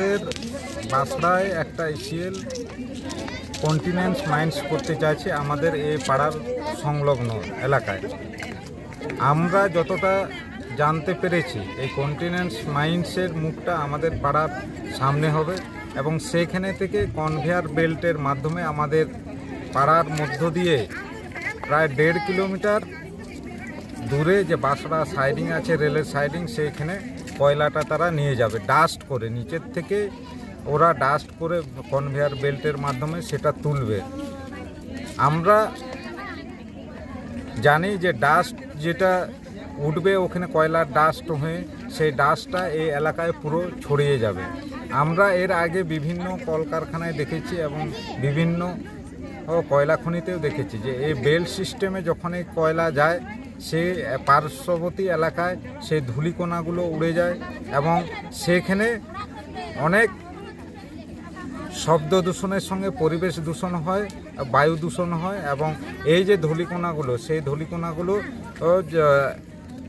আমাদের বাসড়ায় একটা ACL continence mines করতে চাইছে আমাদের এই পাড়ার সংলগ্ন এলাকায়। আমরা যতটা জানতে পেরেছি এই কন্টিনেন্স মাইন্সের মুখটা আমাদের পাড়ার সামনে হবে এবং সেইখানে থেকে কনভেয়ার বেল্টের মাধ্যমে আমাদের পাড়ার মধ্য দিয়ে প্রায় 1.5 কিলোমিটার দূরে যে বাসড়া সাইডিং আছে, রেলের সাইডিং, সেইখানে কয়লাটা তারা নিয়ে যাবে ডাস্ট করে, নিচের থেকে ওরা ডাস্ট করে কনভেয়ার বেল্টের মাধ্যমে সেটা তুলবে। আমরা জানি যে ডাস্ট যেটা উঠবে ওখানে কয়লার ডাস্ট হয়ে সেই ডাস্টটা এই এলাকায় পুরো ছড়িয়ে যাবে। আমরা এর আগে বিভিন্ন কলকারখানায় দেখেছি এবং বিভিন্ন কয়লা খনিতেও দেখেছি যে এই বেল্ট সিস্টেমে যখন এই কয়লা যায় সেই পার্শ্ববর্তী এলাকায় সেই ধূলিকণাগুলো উড়ে যায় এবং সেখানে অনেক শব্দ দূষণের সঙ্গে পরিবেশ দূষণ হয়, বায়ু দূষণ হয় এবং এই যে ধূলিকণাগুলো সেই ধূলিকণাগুলো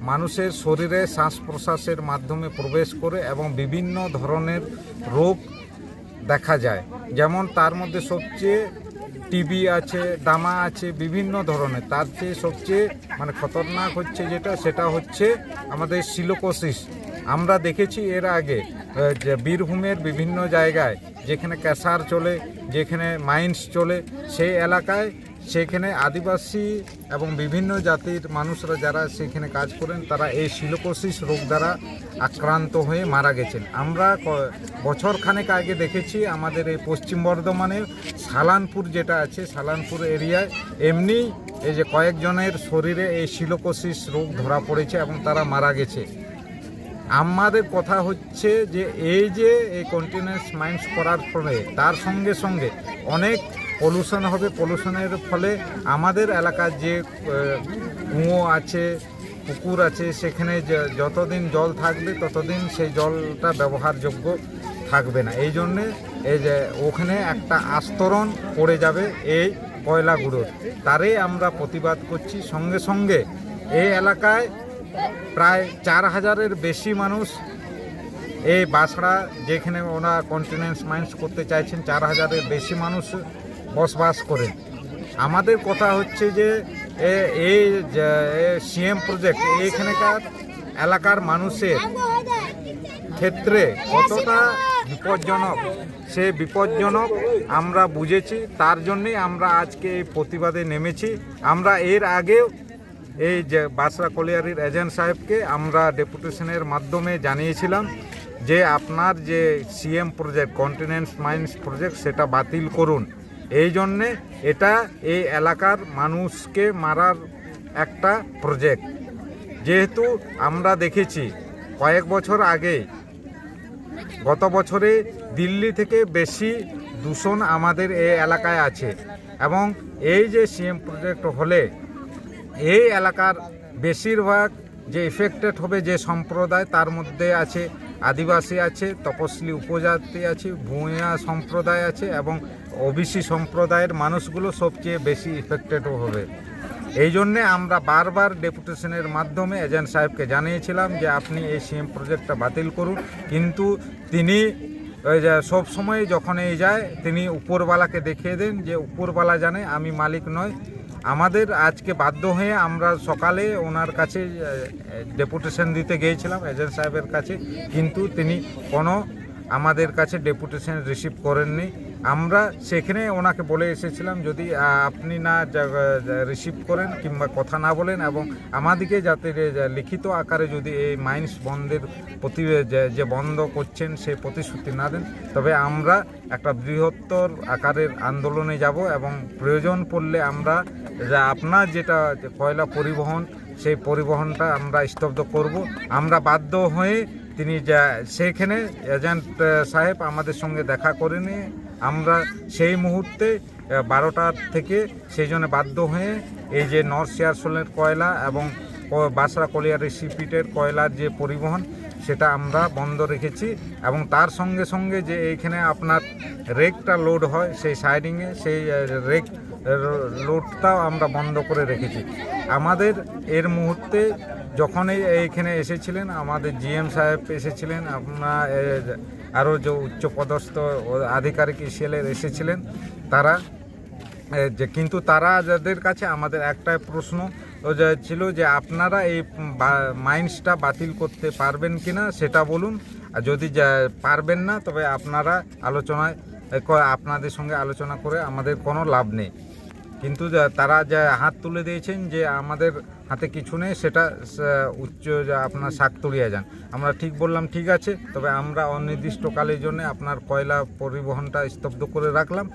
মানুষের শরীরে শ্বাস প্রশ্বাসের মাধ্যমে প্রবেশ করে এবং বিভিন্ন ধরনের রোগ দেখা যায়। যেমন তার মধ্যে সবচেয়ে টিবি আছে, দামা আছে, বিভিন্ন ধরনের। তার চেয়ে সবচেয়ে খতরনাক হচ্ছে সেটা হচ্ছে আমাদের সিলিকোসিস। আমরা দেখেছি এর আগে যে বীরভূমের বিভিন্ন জায়গায় যেখানে ক্যাসার চলে, যেখানে মাইন্স চলে, সেই এলাকায় সেখানে আদিবাসী এবং বিভিন্ন জাতির মানুষরা যারা সেখানে কাজ করেন তারা এই সিলিকোসিস রোগ দ্বারা আক্রান্ত হয়ে মারা গেছেন। আমরা বছরখানেক আগে দেখেছি আমাদের এই পশ্চিম বর্ধমানের সালানপুর যেটা আছে, সালানপুর এরিয়ায় এমনি এই যে কয়েকজনের শরীরে এই সিলিকোসিস রোগ ধরা পড়েছে এবং তারা মারা গেছে। আমাদের কথা হচ্ছে যে এই কন্টিনেন্স মাইন্স করার ফলে তার সঙ্গে সঙ্গে অনেক পলিউশন হবে। পলিউশনের ফলে আমাদের এলাকার যে কুয়ো আছে, পুকুর আছে, সেখানে যতদিন জল থাকবে ততদিন সেই জলটা ব্যবহারযোগ্য থাকবে না। এই জন্যে এই যে ওখানে একটা আস্তরণ পড়ে যাবে এই কয়লাগুলোর, তারই আমরা প্রতিবাদ করছি। সঙ্গে সঙ্গে এই এলাকায় প্রায় 4000-এর বেশি মানুষ এই বাসড়া যেখানে ওরা কন্টিনেন্স মাইন্স করতে চাইছেন 4000-এর বেশি মানুষ বসবাস করেন। আমাদের কথা হচ্ছে যে এই সিএম প্রজেক্ট এইখানকার এলাকার মানুষের ক্ষেত্রে কতটা বিপজ্জনক, সে বিপজ্জনক আমরা বুঝেছি। তার জন্যই আমরা আজকে এই প্রতিবাদে নেমেছি। আমরা এর আগেও এই যে বাসড়া কলিয়ারির এজেন্ট সাহেবকে আমরা ডেপুটেশনের মাধ্যমে জানিয়েছিলাম যে আপনার যে CM project continence mines project সেটা বাতিল করুন। এই জন্যে এটা এই এলাকার মানুষকে মারার একটা প্রজেক্ট। যেহেতু আমরা দেখেছি কয়েক বছর আগে, গত বছরে দিল্লি থেকে বেশি দূষণ আমাদের এই এলাকায় আছে এবং এই যে সিএম প্রজেক্ট হলে এই এলাকার বেশিরভাগ যে এফেক্টেড হবে যে সম্প্রদায়, তার মধ্যে আছে আদিবাসী আছে, তপশিলি উপজাতি আছে, ভূঁইয়া সম্প্রদায় আছে এবং ওবিসি সম্প্রদায়ের মানুষগুলো সবচেয়ে বেশি এফেক্টেড হবে। এই জন্যে আমরা বারবার ডেপুটেশনের মাধ্যমে এজেন্ট সাহেবকে জানিয়েছিলাম যে আপনি এই সিএম প্রজেক্টটা বাতিল করুন, কিন্তু তিনি সব সময় যখন এই যায় তিনি উপরওয়ালাকে দেখিয়ে দেন যে উপরওয়ালা জানে, আমি মালিক নয়। আমাদের আজকে বাধ্য হয়ে আমরা সকালে ওনার কাছে ডেপুটেশন দিতে গিয়েছিলাম এজেন্ট সাহেবের কাছে, কিন্তু তিনি কোনো আমাদের কাছে ডেপুটেশন রিসিভ করেননি। আমরা সেখানে ওনাকে বলে এসেছিলাম যদি আপনি না রিসিভ করেন কিংবা কথা না বলেন এবং আমাদেরকে যাতে লিখিত আকারে যদি এই মাইন্স বন্ধের যে বন্ধ করছেন সেই প্রতিশ্রুতি না দেন, তবে আমরা একটা বৃহত্তর আকারের আন্দোলনে যাব এবং প্রয়োজন পড়লে আমরা আপনার যেটা কয়লা পরিবহন সেই পরিবহনটা আমরা স্তব্ধ করব। আমরা বাধ্য হয়ে তিনি সেইখানে এজেন্ট সাহেব আমাদের সঙ্গে দেখা করেনি। আমরা সেই মুহূর্তে 12টার থেকে সেই জন্য বাধ্য হয়ে এই যে নর্থ সিয়ারসোলের কয়লা এবং বাসড়া কলিয়ারি সিপিটের কয়লার যে পরিবহন সেটা আমরা বন্ধ রেখেছি এবং তার সঙ্গে সঙ্গে যে এইখানে আপনার রেকটা লোড হয় সেই সাইডিংয়ে সেই রেক লোডটাও আমরা বন্ধ করে রেখেছি। আমাদের এর মুহূর্তে যখনই এইখানে এসেছিলেন আমাদের জিএম সাহেব এসেছিলেন, আপনার আরও যে উচ্চপদস্থ আধিকারিক ইসিএলের এসেছিলেন তারা যে, কিন্তু তারা যাদের কাছে আমাদের একটাই প্রশ্ন ছিল যে আপনারা এই মাইন্সটা বাতিল করতে পারবেন কিনা সেটা বলুন, আর যদি পারবেন না তবে আপনারা আলোচনায় আপনাদের সঙ্গে আলোচনা করে আমাদের কোনো লাভ নেই। কিন্তু তারা যা হাত তুলে দিয়েছেন যে আমাদের হাতে কিছু নেই, সেটা উচ্চ আপনার শাকতুড়িয়া যান। আমরা ঠিক বললাম ঠিক আছে, তবে আমরা অনির্দিষ্টকালের জন্য আপনার কয়লা পরিবহনটা স্তব্ধ করে রাখলাম।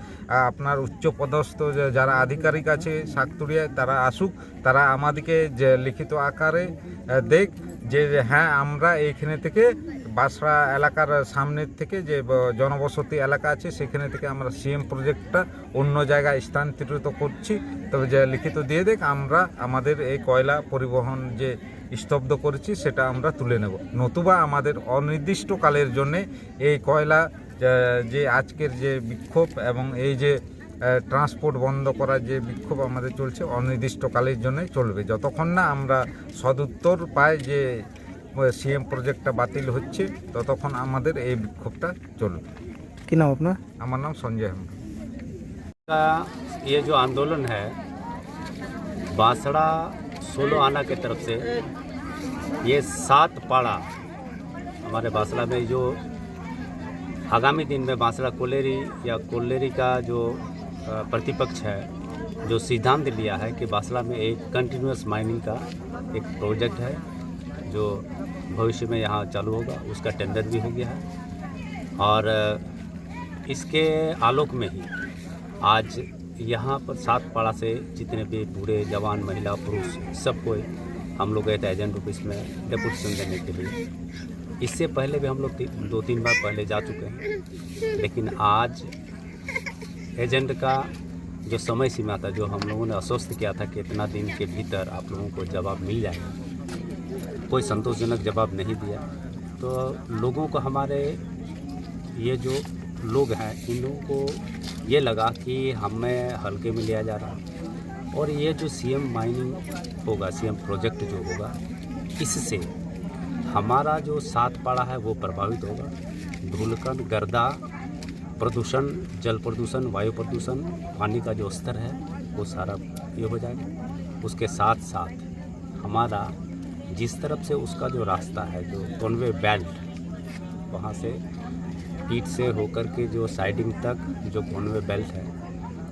আপনার উচ্চপদস্থ যারা আধিকারিক আছে শাকতুড়িয়ায় তারা আসুক, তারা আমাদেরকে যে লিখিত আকারে দেখ যে হ্যাঁ আমরা এইখানে থেকে বাসড়া এলাকার সামনের থেকে যে জনবসতি এলাকা আছে সেখানে থেকে আমরা সিএম প্রজেক্টটা অন্য জায়গায় স্থানান্তরিত করছি, তবে যে লিখিত দিয়ে দেখ আমরা আমাদের এই কয়লা পরিবহন যে স্তব্ধ করেছি সেটা আমরা তুলে নেব, নতুবা আমাদের অনির্দিষ্টকালের জন্যে এই কয়লা যে আজকের যে বিক্ষোভ এবং এই যে ট্রান্সপোর্ট বন্ধ করার যে বিক্ষোভ আমাদের চলছে অনির্দিষ্টকালের জন্যই চলবে, যতক্ষণ না আমরা সদুত্তর পাই যে সিএম প্রজেক্টটা বাতিল হচ্ছে ততক্ষণ আমাদের এই বিক্ষোভটা চলবে। কি নাম আপনার? আমার নাম সঞ্জয় হেমব্রম। का ये जो आंदोलन है बांसड़ा सोलो आना की तरफ से, ये 7 पाड़ा हमारे बांसड़ा में जो आगामी दिन में बांसड़ा कोल्लेरी या कोल्लेरी का जो प्रतिपक्ष है जो सिद्धांत लिया है कि बांसड़ा में एक कंटिन्यूअस माइनिंग का एक प्रोजेक्ट है जो भविष्य में यहाँ चालू होगा, उसका टेंडर भी हो गया है। और इसके आलोक में ही आज यहाँ पर 7 पाड़ा से जितने भी बूढ़े जवान महिला पुरुष सबको हम लोग गए थे एजेंट ऑफिस में डेपुटेशन देने के लिए। इससे पहले भी हम लोग 2-3 बार पहले जा चुके हैं, लेकिन आज एजेंट का जो समय सीमा था, जो हम लोगों ने आश्वस्त किया था कि इतना दिन के भीतर आप लोगों को जवाब मिल जाएगा, कोई संतोषजनक जवाब नहीं दिया। तो लोगों को, हमारे ये जो लोग हैं इन लोगों को ये लगा कि हमें हल्के में लिया जा रहा है, और ये जो सीएम माइनिंग होगा, सीएम प्रोजेक्ट जो होगा, इससे हमारा जो 7 पाड़ा है वो प्रभावित होगा। धूलकण, गर्दा, प्रदूषण, जल प्रदूषण, वायु प्रदूषण, पानी का जो स्तर है वो सारा ये हो जाएगा। उसके साथ साथ हमारा जिस तरफ से उसका जो रास्ता है, जो कॉन्वे बेल्ट, वहाँ से पीठ से होकर के जो साइडिंग तक जो कॉन्वे बेल्ट है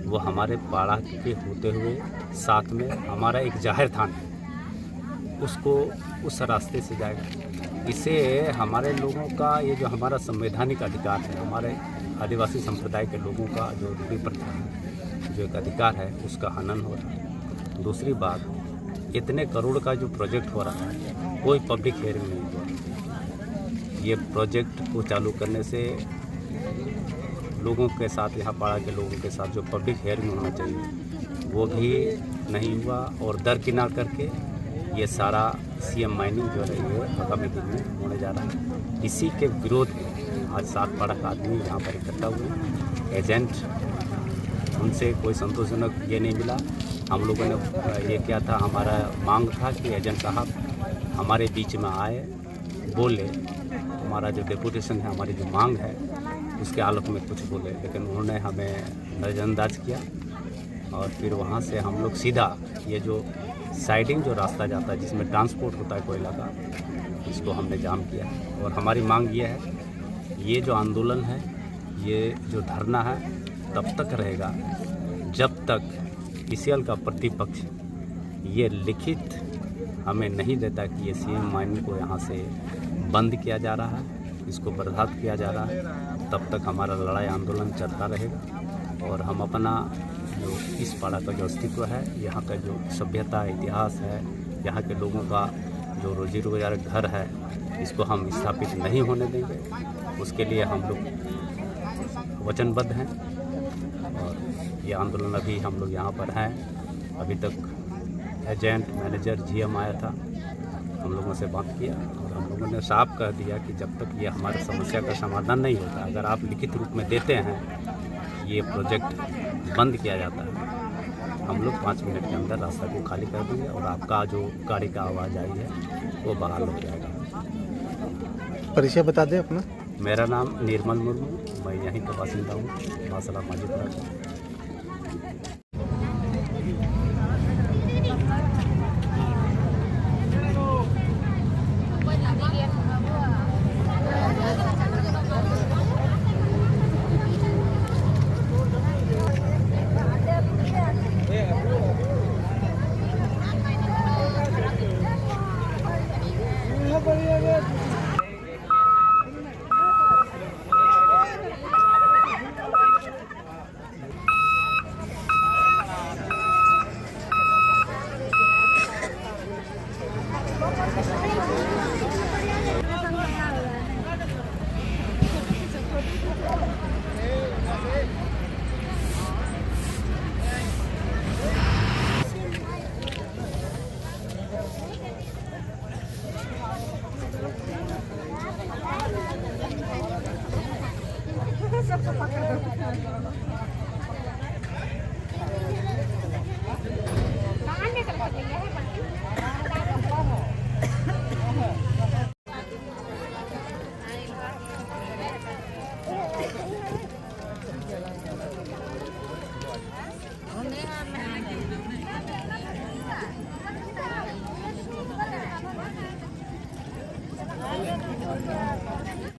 वो हमारे पाड़ा के होते हुए साथ में हमारा एक जाहिर थान है, उसको उस रास्ते से जाएगा। इससे हमारे लोगों का ये जो हमारा संवैधानिक अधिकार है, हमारे आदिवासी संप्रदाय के लोगों का जो रूढ़ी प्रथा है, जो एक अधिकार है, उसका हनन हो रहा है। दूसरी बात, इतने करोड़ का जो प्रोजेक्ट हो रहा है कोई पब्लिक हियरिंग नहीं हुआ। ये प्रोजेक्ट को चालू करने से लोगों के साथ, यहाँ पाड़ा के लोगों के साथ जो पब्लिक हियरिंग होना चाहिए वो भी नहीं हुआ, और दरकिनार करके ये सारा सीएम माइनिंग जो है ये आगामी दिन में होने जा रहा है। इसी के विरोध में आज 7 पाड़ा का आदमी यहाँ पर इकट्ठा हुए। एजेंट, उनसे कोई संतोषजनक ये नहीं मिला। हम लोगों ने ये किया था, हमारा मांग था कि एजेंट साहब हमारे बीच में आए, बोले, हमारा जो डेपुटेशन है, हमारी जो मांग है उसके आलोक में कुछ बोले, लेकिन उन्होंने हमें नज़रअंदाज किया। और फिर वहाँ से हम लोग सीधा ये जो साइडिंग जो रास्ता जाता है जिसमें ट्रांसपोर्ट होता है कोयला का, इसको हमने जाम किया। और हमारी मांग ये है, ये जो आंदोलन है, ये जो धरना है तब तक रहेगा जब तक ईसीएल का प्रतिपक्ष ये लिखित हमें नहीं देता कि ये सीएम माइनिंग को यहाँ से बंद किया जा रहा है, इसको बर्खास्त किया जा रहा है, तब तक हमारा लड़ाई आंदोलन चलता रहेगा। और हम अपना जो इस पाड़ा का जो अस्तित्व है, यहाँ का जो सभ्यता, इतिहास है, यहाँ के लोगों का जो रोजी रोजगार घर है, इसको हम स्थापित नहीं होने देंगे। उसके लिए हम लोग वचनबद्ध हैं। और ये आंदोलन अभी हम लोग यहाँ पर हैं। अभी तक एजेंट, मैनेजर, जीएम आया था, हम लोगों से बात किया और हम लोगों ने साफ कर दिया कि जब तक ये हमारी समस्या का समाधान नहीं होता, अगर आप लिखित रूप में देते हैं ये प्रोजेक्ट बंद किया जाता है, हम लोग 5 मिनट के अंदर रास्ता को खाली कर देंगे और आपका जो गाड़ी का आवाज़ आई है वो बहाल हो जाएगा। परिचय बता दें अपना। मेरा नाम निर्मल मुर्मू, मैं यहीं का बासिंदा हूँ, बासड़ा माजीपुरा का।